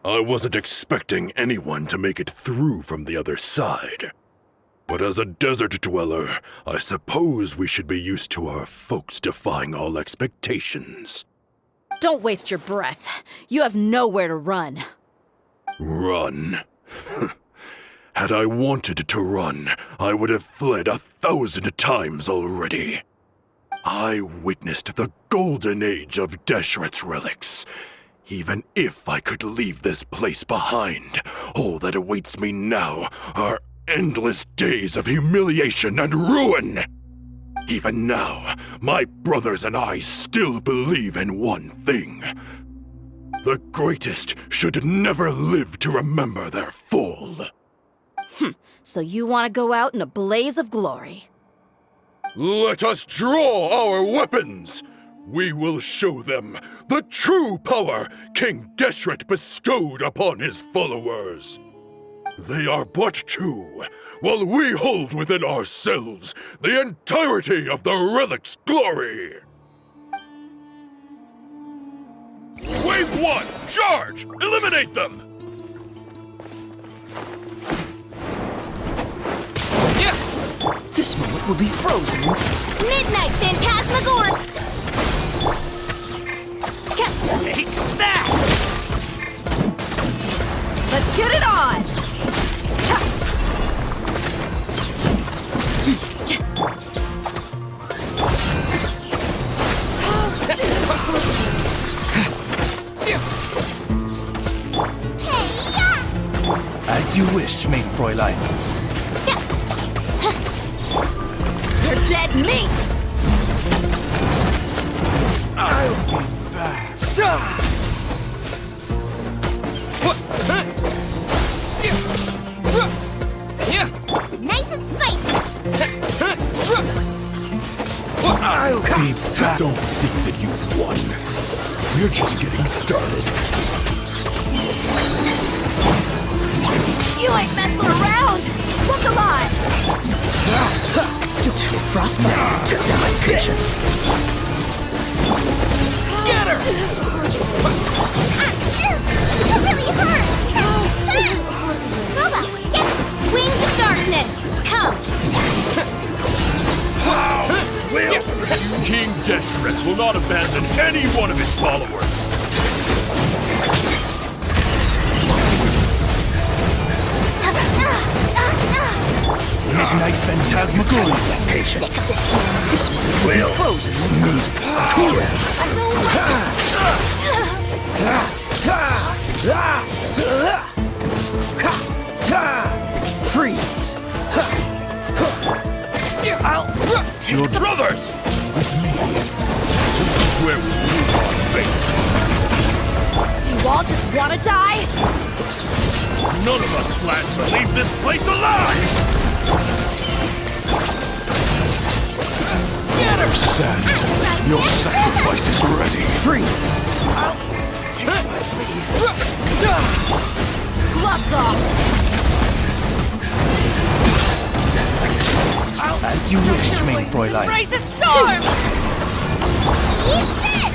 I wasn't expecting anyone to make it through from the other side. But as a desert dweller, I suppose we should be used to our folks defying all expectations. Don't waste your breath. You have nowhere to run. Run? Had I wanted to run, I would have fled 1,000 times already. I witnessed the golden age of Deshret's relics. Even if I could leave this place behind, all that awaits me now are endless days of humiliation and ruin. Even now, my brothers and I still believe in one thing. The greatest should never live to remember their fall. So you want to go out in a blaze of glory. Let us draw our weapons! We will show them the true power King Deshret bestowed upon his followers. They are but two, while we hold within ourselves the entirety of the relic's glory. Wave 1, charge! Eliminate them! This moment will be frozen. Midnight Phantasmagoria! Take that! Let's get it on! As you wish, main Fräulein. You're dead meat! I'll be back. Nice and spicy! I'll be back. Don't think that you've won. We're just getting started. You ain't messing around! Look alive! Don't get frostbite until devastation. Scatter! That really hurt! Nova, get Wings of Darkness! Come! King Deshret will not abandon any one of his followers. Midnight Phantasmagoria. Patience. This one will be frozen in time. Cool it. Freeze. I'll take Your brothers! With me. This is where we move our fate. Do you all just want to die? None of us plan to leave this place alive! scatter. Sand, your sacrifice is ready. Freeze. I'll take my leave. Gloves off! As you wish, main Fräulein. Raise a storm! Eat this!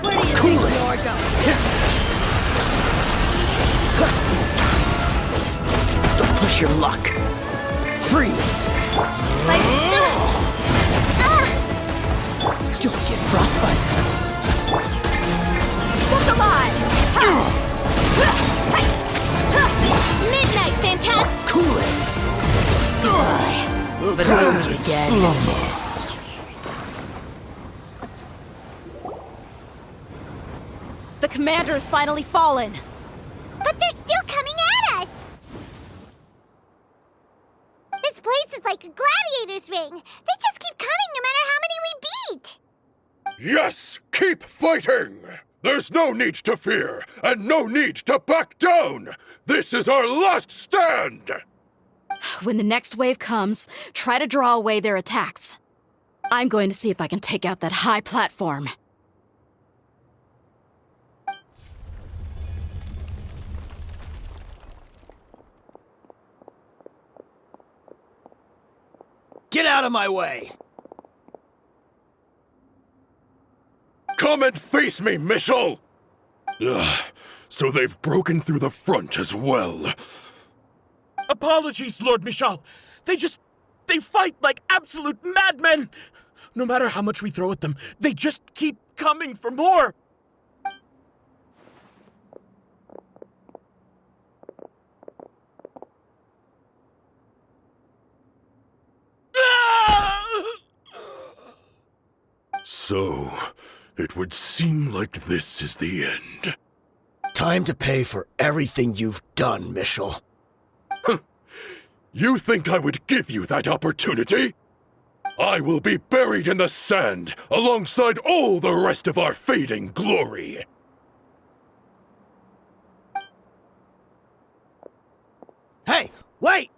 Where do you Cool think it. you're going? Don't push your luck. Freeze. Don't get frostbite. Look alive! Midnight Phantasm! Cool it. But do it again. Slumber. The commander has finally fallen. But they're still coming at us! This place is like a gladiator's ring. They just keep coming no matter how many we beat! Yes, keep fighting! There's no need to fear, and no need to back down! This is our last stand! When the next wave comes, try to draw away their attacks. I'm going to see if I can take out that high platform. Get out of my way! Come and face me, Mishal! So they've broken through the front as well. Apologies, Lord Michal. They fight like absolute madmen. No matter how much we throw at them, they just keep coming for more. So, it would seem like this is the end. Time to pay for everything you've done, Mishal. You think I would give you that opportunity? I will be buried in the sand alongside all the rest of our fading glory. Hey, wait!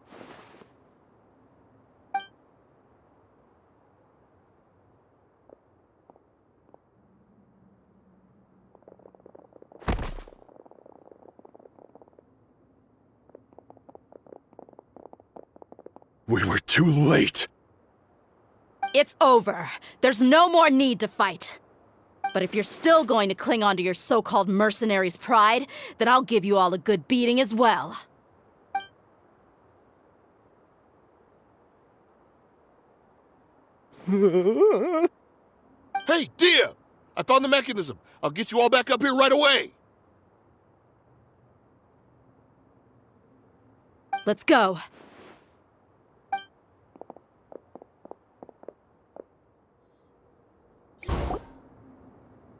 We were too late. It's over. There's no more need to fight. But if you're still going to cling on to your so-called mercenary's pride, then I'll give you all a good beating as well. Hey, Dehya! I found the mechanism. I'll get you all back up here right away. Let's go.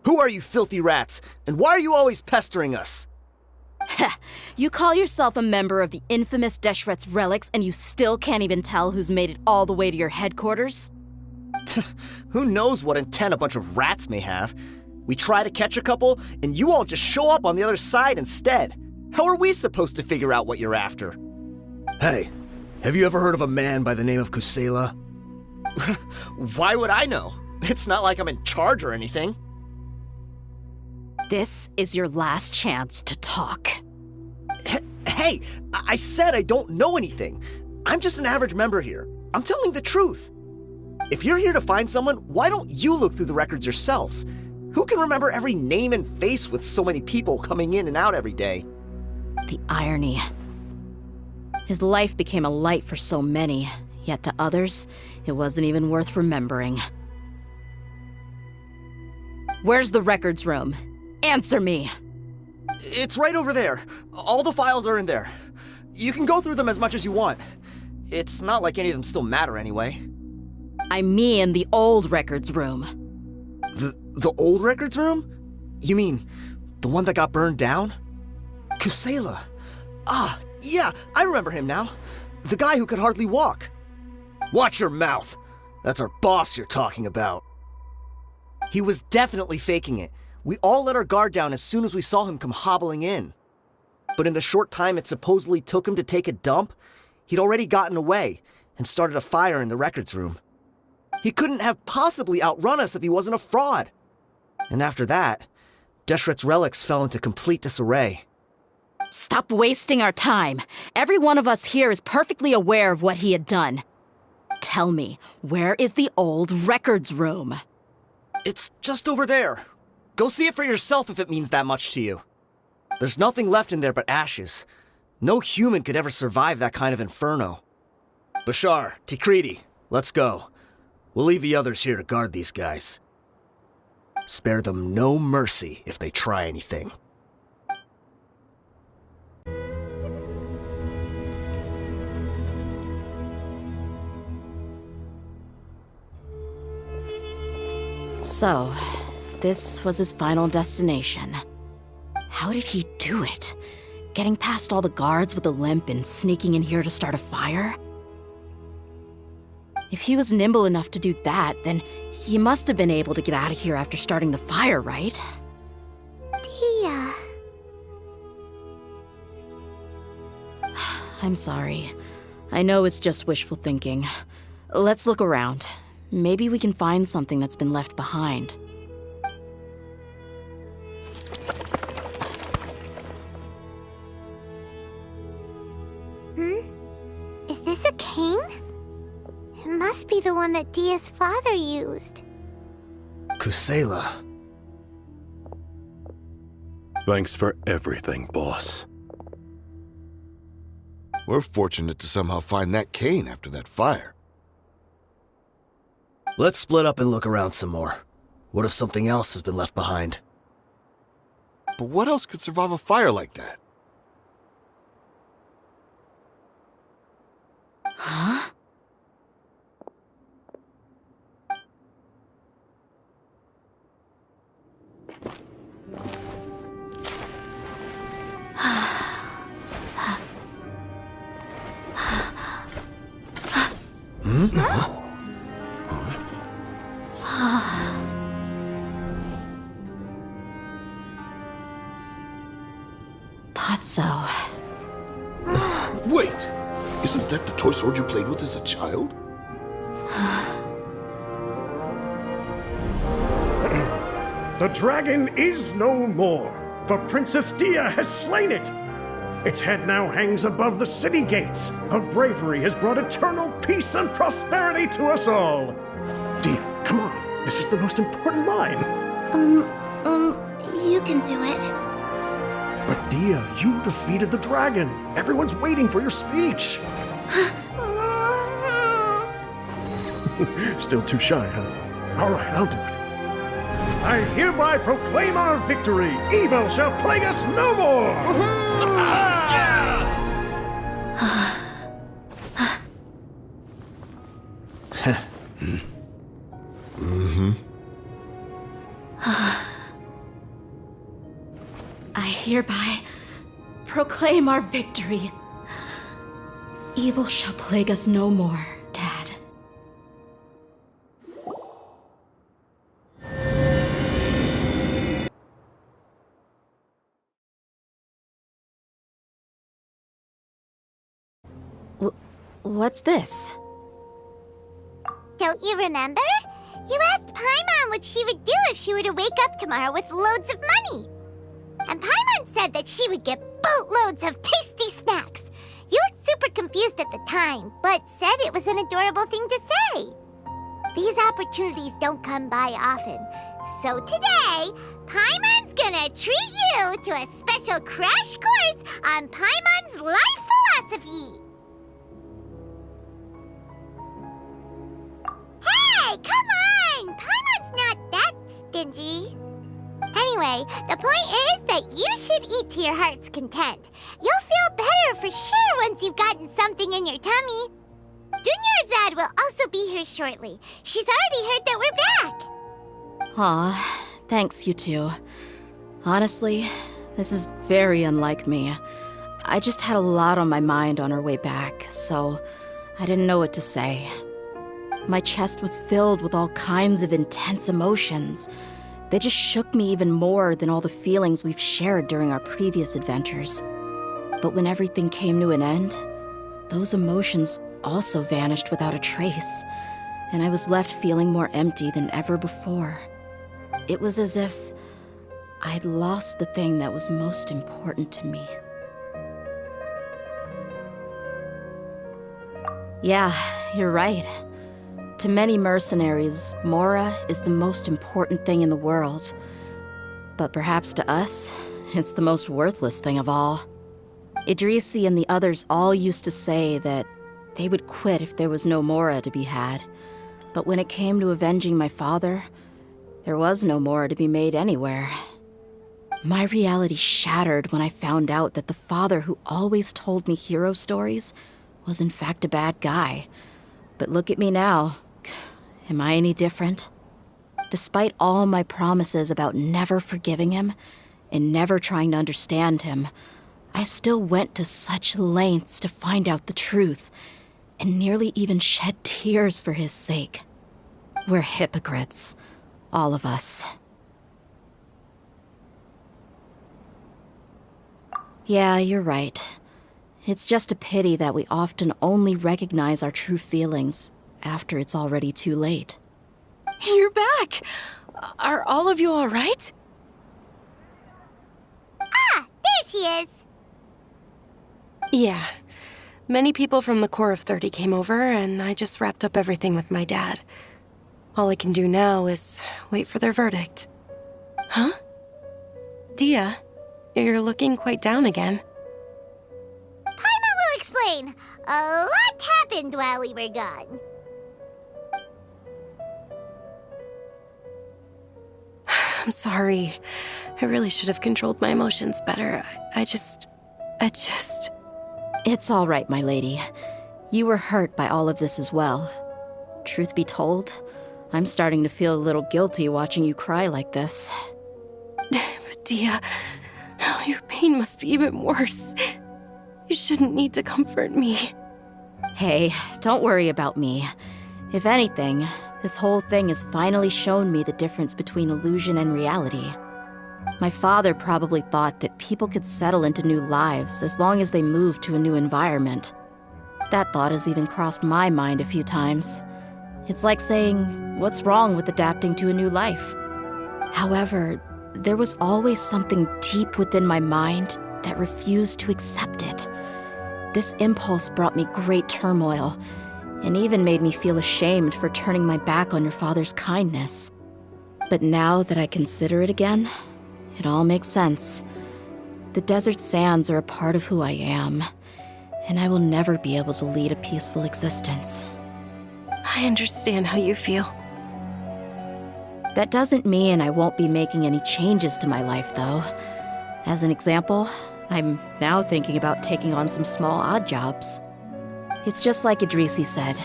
Who are you filthy rats? And why are you always pestering us? You call yourself a member of the infamous Deshret's relics and you still can't even tell who's made it all the way to your headquarters? Who knows what intent a bunch of rats may have? We try to catch a couple, and you all just show up on the other side instead. How are we supposed to figure out what you're after? Hey, have you ever heard of a man by the name of Kusela? Why would I know? It's not like I'm in charge or anything. This is your last chance to talk. Hey, I said I don't know anything. I'm just an average member here. I'm telling the truth. If you're here to find someone, why don't you look through the records yourselves? Who can remember every name and face with so many people coming in and out every day? The irony. His life became a light for so many, yet to others, it wasn't even worth remembering. Where's the records room? Answer me! It's right over there. All the files are in there. You can go through them as much as you want. It's not like any of them still matter anyway. I mean the old records room. The old records room? You mean the one that got burned down? Kusela. Ah, yeah, I remember him now. The guy who could hardly walk. Watch your mouth. That's our boss you're talking about. He was definitely faking it. We all let our guard down as soon as we saw him come hobbling in. But in the short time it supposedly took him to take a dump, he'd already gotten away and started a fire in the records room. He couldn't have possibly outrun us if he wasn't a fraud. And after that, Deshret's relics fell into complete disarray. Stop wasting our time. Every one of us here is perfectly aware of what he had done. Tell me, where is the old records room? It's just over there. Go see it for yourself if it means that much to you. There's nothing left in there but ashes. No human could ever survive that kind of inferno. Bashar, Tikriti, let's go. We'll leave the others here to guard these guys. Spare them no mercy if they try anything. So, this was his final destination. How did he do it? Getting past all the guards with a limp and sneaking in here to start a fire? If he was nimble enough to do that, then he must have been able to get out of here after starting the fire, right? Dehya. I'm sorry. I know it's just wishful thinking. Let's look around. Maybe we can find something that's been left behind. Is this a cane? It must be the one that Dehya's father used. Kusela. Thanks for everything, boss. We're fortunate to somehow find that cane after that fire. Let's split up and look around some more. What if something else has been left behind? But what else could survive a fire like that? Huh? Thought so. Wait! Isn't that the toy sword you played with as a child? The dragon is no more, for Princess Dehya has slain it. Its head now hangs above the city gates. Her bravery has brought eternal peace and prosperity to us all. Dehya, come on. This is the most important line. You can do it. But Dehya, you defeated the dragon. Everyone's waiting for your speech. Still too shy, huh? All right, I'll do it. I hereby proclaim our victory. Evil shall plague us no more. I hereby proclaim our victory. Evil shall plague us no more, Dad. What's this? Don't you remember? You asked Paimon what she would do if she were to wake up tomorrow with loads of money. And Paimon said that she would get boatloads of tasty snacks. You looked super confused at the time, but said it was an adorable thing to say. These opportunities don't come by often. So today, Paimon's gonna treat you to a special crash course on Paimon's life philosophy. Hey, come on! Paimon's not that stingy. Anyway, the point is that you should eat to your heart's content. You'll feel better for sure once you've gotten something in your tummy. Dunyarzad will also be here shortly. She's already heard that we're back. Aw, thanks, you two. Honestly, this is very unlike me. I just had a lot on my mind on our way back, so I didn't know what to say. My chest was filled with all kinds of intense emotions. They just shook me even more than all the feelings we've shared during our previous adventures. But when everything came to an end, those emotions also vanished without a trace, and I was left feeling more empty than ever before. It was as if I'd lost the thing that was most important to me. Yeah, you're right. To many mercenaries, Mora is the most important thing in the world. But perhaps to us, it's the most worthless thing of all. Idrisi and the others all used to say that they would quit if there was no Mora to be had. But when it came to avenging my father, there was no Mora to be made anywhere. My reality shattered when I found out that the father who always told me hero stories was in fact a bad guy. But look at me now. Am I any different? Despite all my promises about never forgiving him and never trying to understand him, I still went to such lengths to find out the truth and nearly even shed tears for his sake. We're hypocrites, all of us. Yeah, you're right. It's just a pity that we often only recognize our true feelings after it's already too late. You're back! Are all of you all right? Ah, there she is. Yeah. Many people from the Corps of 30 came over, and I just wrapped up everything with my dad. All I can do now is wait for their verdict. Huh? Dehya, You're looking quite down again. Paimon will explain. A lot happened while we were gone. I'm sorry. I really should have controlled my emotions better. I just... It's all right, my lady. You were hurt by all of this as well. Truth be told, I'm starting to feel a little guilty watching you cry like this. Dehya, your pain must be even worse. You shouldn't need to comfort me. Hey, don't worry about me. If anything, this whole thing has finally shown me the difference between illusion and reality. My father probably thought that people could settle into new lives as long as they moved to a new environment. That thought has even crossed my mind a few times. It's like saying, what's wrong with adapting to a new life? However, there was always something deep within my mind that refused to accept it. This impulse brought me great turmoil, and even made me feel ashamed for turning my back on your father's kindness. But now that I consider it again, it all makes sense. The desert sands are a part of who I am, and I will never be able to lead a peaceful existence. I understand how you feel. That doesn't mean I won't be making any changes to my life, though. As an example, I'm now thinking about taking on some small odd jobs. It's just like Idrisi said.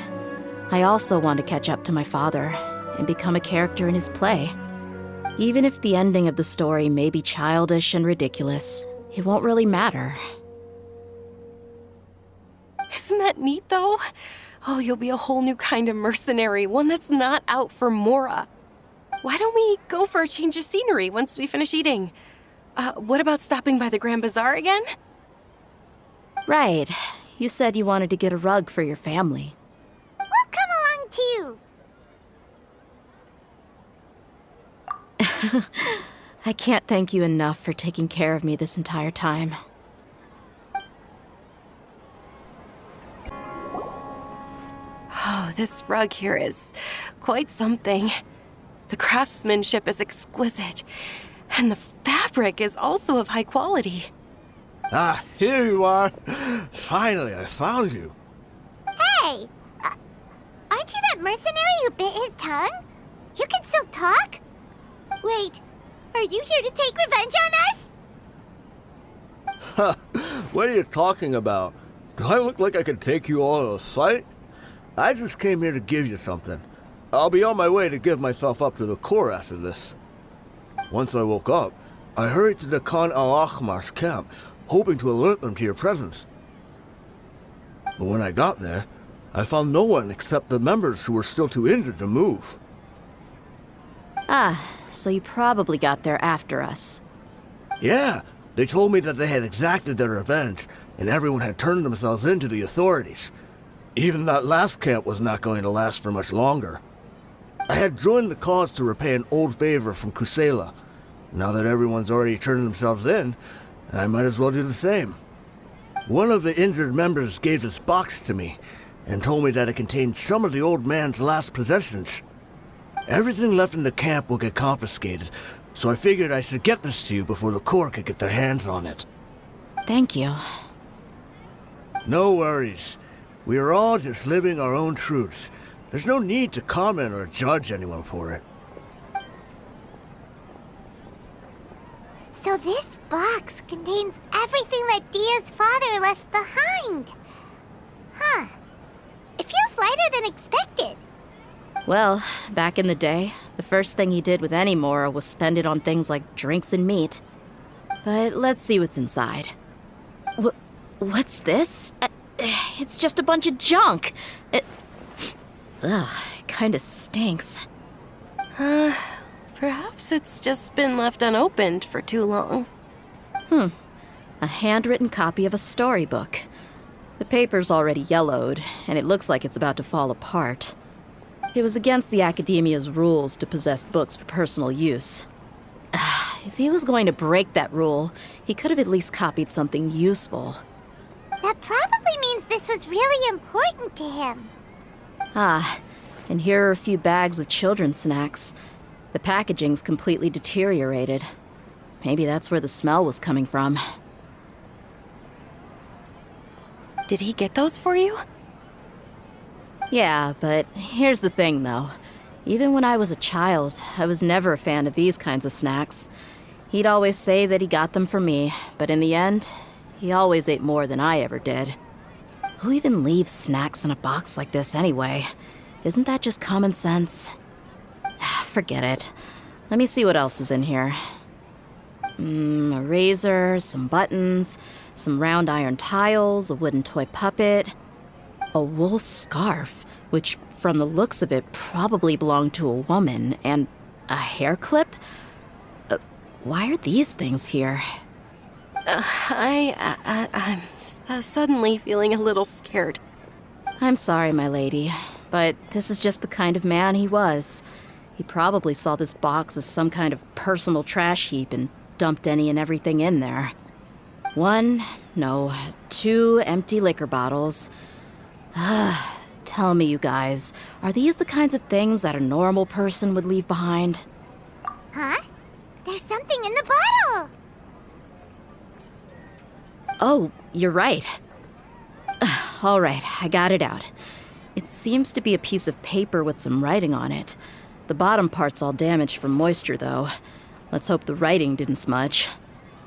I also want to catch up to my father and become a character in his play. Even if the ending of the story may be childish and ridiculous, it won't really matter. Isn't that neat, though? Oh, you'll be a whole new kind of mercenary, one that's not out for Mora. Why don't we go for a change of scenery once we finish eating? What about stopping by the Grand Bazaar again? Right. You said you wanted to get a rug for your family. We'll come along too. I can't thank you enough for taking care of me this entire time. Oh, this rug here is quite something. The craftsmanship is exquisite, and the fabric is also of high quality. Ah, here you are. Finally, I found you. Hey! Aren't you that mercenary who bit his tongue? You can still talk? Wait, are you here to take revenge on us? What are you talking about? Do I look like I could take you all in a fight? I just came here to give you something. I'll be on my way to give myself up to the Corps after this. Once I woke up, I hurried to the Khan al-Ahmar's camp, hoping to alert them to your presence. But when I got there, I found no one except the members who were still too injured to move. Ah, so you probably got there after us. Yeah, they told me that they had exacted their revenge, and everyone had turned themselves in to the authorities. Even that last camp was not going to last for much longer. I had joined the cause to repay an old favor from Kusela. Now that everyone's already turned themselves in, I might as well do the same. One of the injured members gave this box to me, and told me that it contained some of the old man's last possessions. Everything left in the camp will get confiscated, so I figured I should get this to you before the Corps could get their hands on it. Thank you. No worries. We are all just living our own truths. There's no need to comment or judge anyone for it. So this box contains everything that Dehya's father left behind. Huh. It feels lighter than expected. Well, back in the day, the first thing he did with any Mora was spend it on things like drinks and meat. But let's see what's inside. What's this? It's just a bunch of junk. It kinda stinks. Perhaps it's just been left unopened for too long. A handwritten copy of a storybook. The paper's already yellowed, and it looks like it's about to fall apart. It was against the Academia's rules to possess books for personal use. If he was going to break that rule, he could have at least copied something useful. That probably means this was really important to him. And here are a few bags of children's snacks. The packaging's completely deteriorated. Maybe that's where the smell was coming from. Did he get those for you? Yeah, but here's the thing, though. Even when I was a child, I was never a fan of these kinds of snacks. He'd always say that he got them for me, but in the end, he always ate more than I ever did. Who even leaves snacks in a box like this anyway? Isn't that just common sense? Forget it. Let me see what else is in here. A razor, some buttons, some round iron tiles, a wooden toy puppet, a wool scarf, which from the looks of it probably belonged to a woman, and a hair clip? Why are these things here? I'm suddenly feeling a little scared. I'm sorry, my lady, but this is just the kind of man he was. He probably saw this box as some kind of personal trash heap and dumped any and everything in there. 2 empty liquor bottles. Tell me, you guys, are these the kinds of things that a normal person would leave behind? Huh? There's something in the bottle! Oh, you're right. All right, I got it out. It seems to be a piece of paper with some writing on it. The bottom part's all damaged from moisture, though. Let's hope the writing didn't smudge.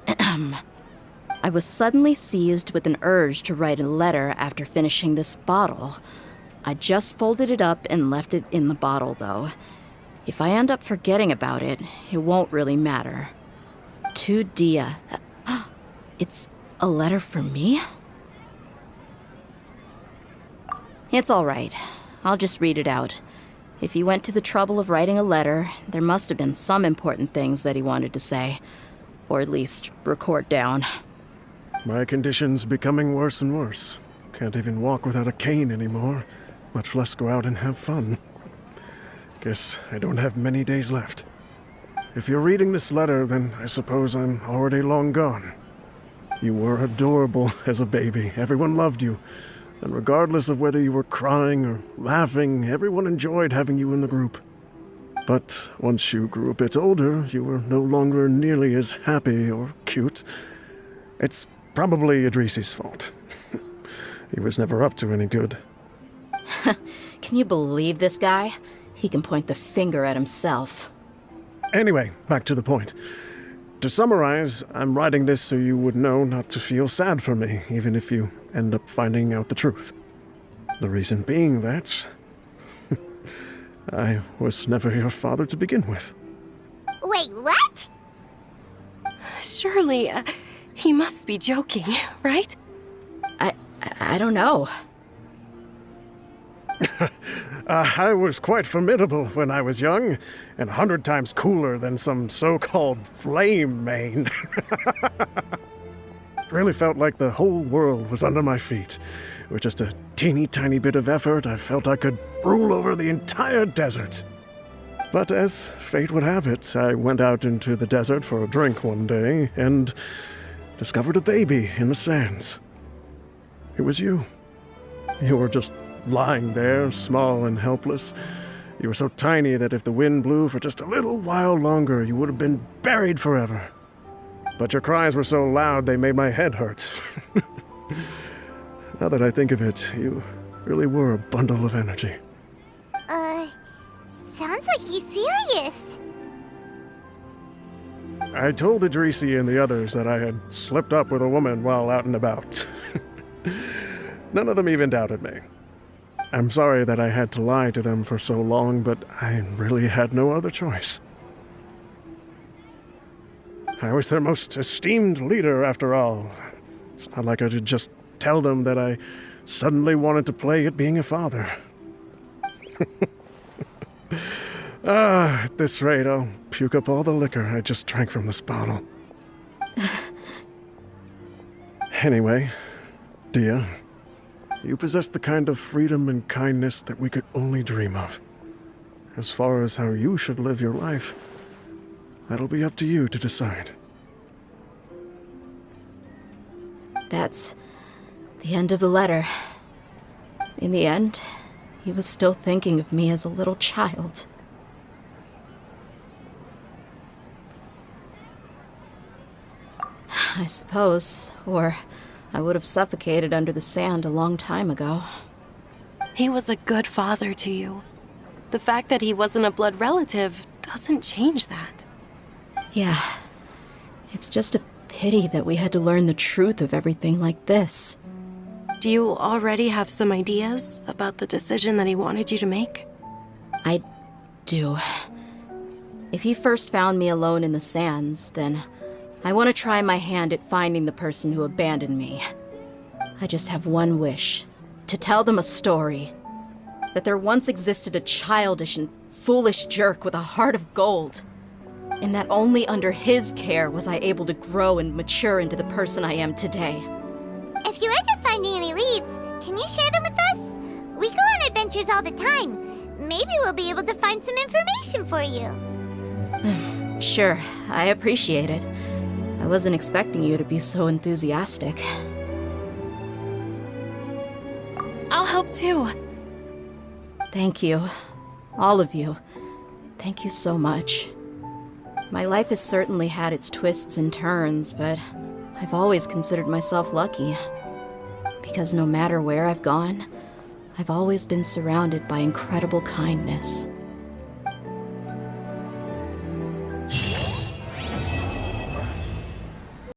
I was suddenly seized with an urge to write a letter after finishing this bottle. I just folded it up and left it in the bottle, though. If I end up forgetting about it, it won't really matter. To Dehya. It's a letter for me? It's all right. I'll just read it out. If he went to the trouble of writing a letter, there must have been some important things that he wanted to say. Or at least record down. My condition's becoming worse and worse. Can't even walk without a cane anymore, much less go out and have fun. Guess I don't have many days left. If you're reading this letter, then I suppose I'm already long gone. You were adorable as a baby. Everyone loved you. And regardless of whether you were crying or laughing, everyone enjoyed having you in the group. But once you grew a bit older, you were no longer nearly as happy or cute. It's probably Idrisi's fault. He was never up to any good. Can you believe this guy? He can point the finger at himself. Anyway, back to the point. To summarize, I'm writing this so you would know not to feel sad for me, even if you end up finding out the truth. The reason being that I was never your father to begin with. Wait, what? Surely, he must be joking, right? I don't know. I was quite formidable when I was young, and 100 times cooler than some so-called flame main. Really felt like the whole world was under my feet. With just a teeny tiny bit of effort, I felt I could rule over the entire desert. But as fate would have it, I went out into the desert for a drink one day, and discovered a baby in the sands. It was you. You were just lying there, small and helpless. You were so tiny that if the wind blew for just a little while longer, you would have been buried forever. But your cries were so loud they made my head hurt. Now that I think of it, you really were a bundle of energy. Sounds like he's serious. I told Idrisi and the others that I had slipped up with a woman while out and about. None of them even doubted me. I'm sorry that I had to lie to them for so long, but I really had no other choice. I was their most esteemed leader, after all. It's not like I could just tell them that I suddenly wanted to play at being a father. At this rate, I'll puke up all the liquor I just drank from this bottle. Anyway, Dehya, you possess the kind of freedom and kindness that we could only dream of. As far as how you should live your life, that'll be up to you to decide. That's the end of the letter. In the end, he was still thinking of me as a little child. I suppose. Or I would have suffocated under the sand a long time ago. He was a good father to you. The fact that he wasn't a blood relative doesn't change that. Yeah. It's just a pity that we had to learn the truth of everything like this. Do you already have some ideas about the decision that he wanted you to make? I do. If he first found me alone in the sands, then I want to try my hand at finding the person who abandoned me. I just have one wish. To tell them a story. That there once existed a childish and foolish jerk with a heart of gold. And that only under his care was I able to grow and mature into the person I am today. If you end up finding any leads, can you share them with us? We go on adventures all the time. Maybe we'll be able to find some information for you. Sure, I appreciate it. I wasn't expecting you to be so enthusiastic. I'll help too. Thank you. All of you. Thank you so much. My life has certainly had its twists and turns, but I've always considered myself lucky. Because no matter where I've gone, I've always been surrounded by incredible kindness.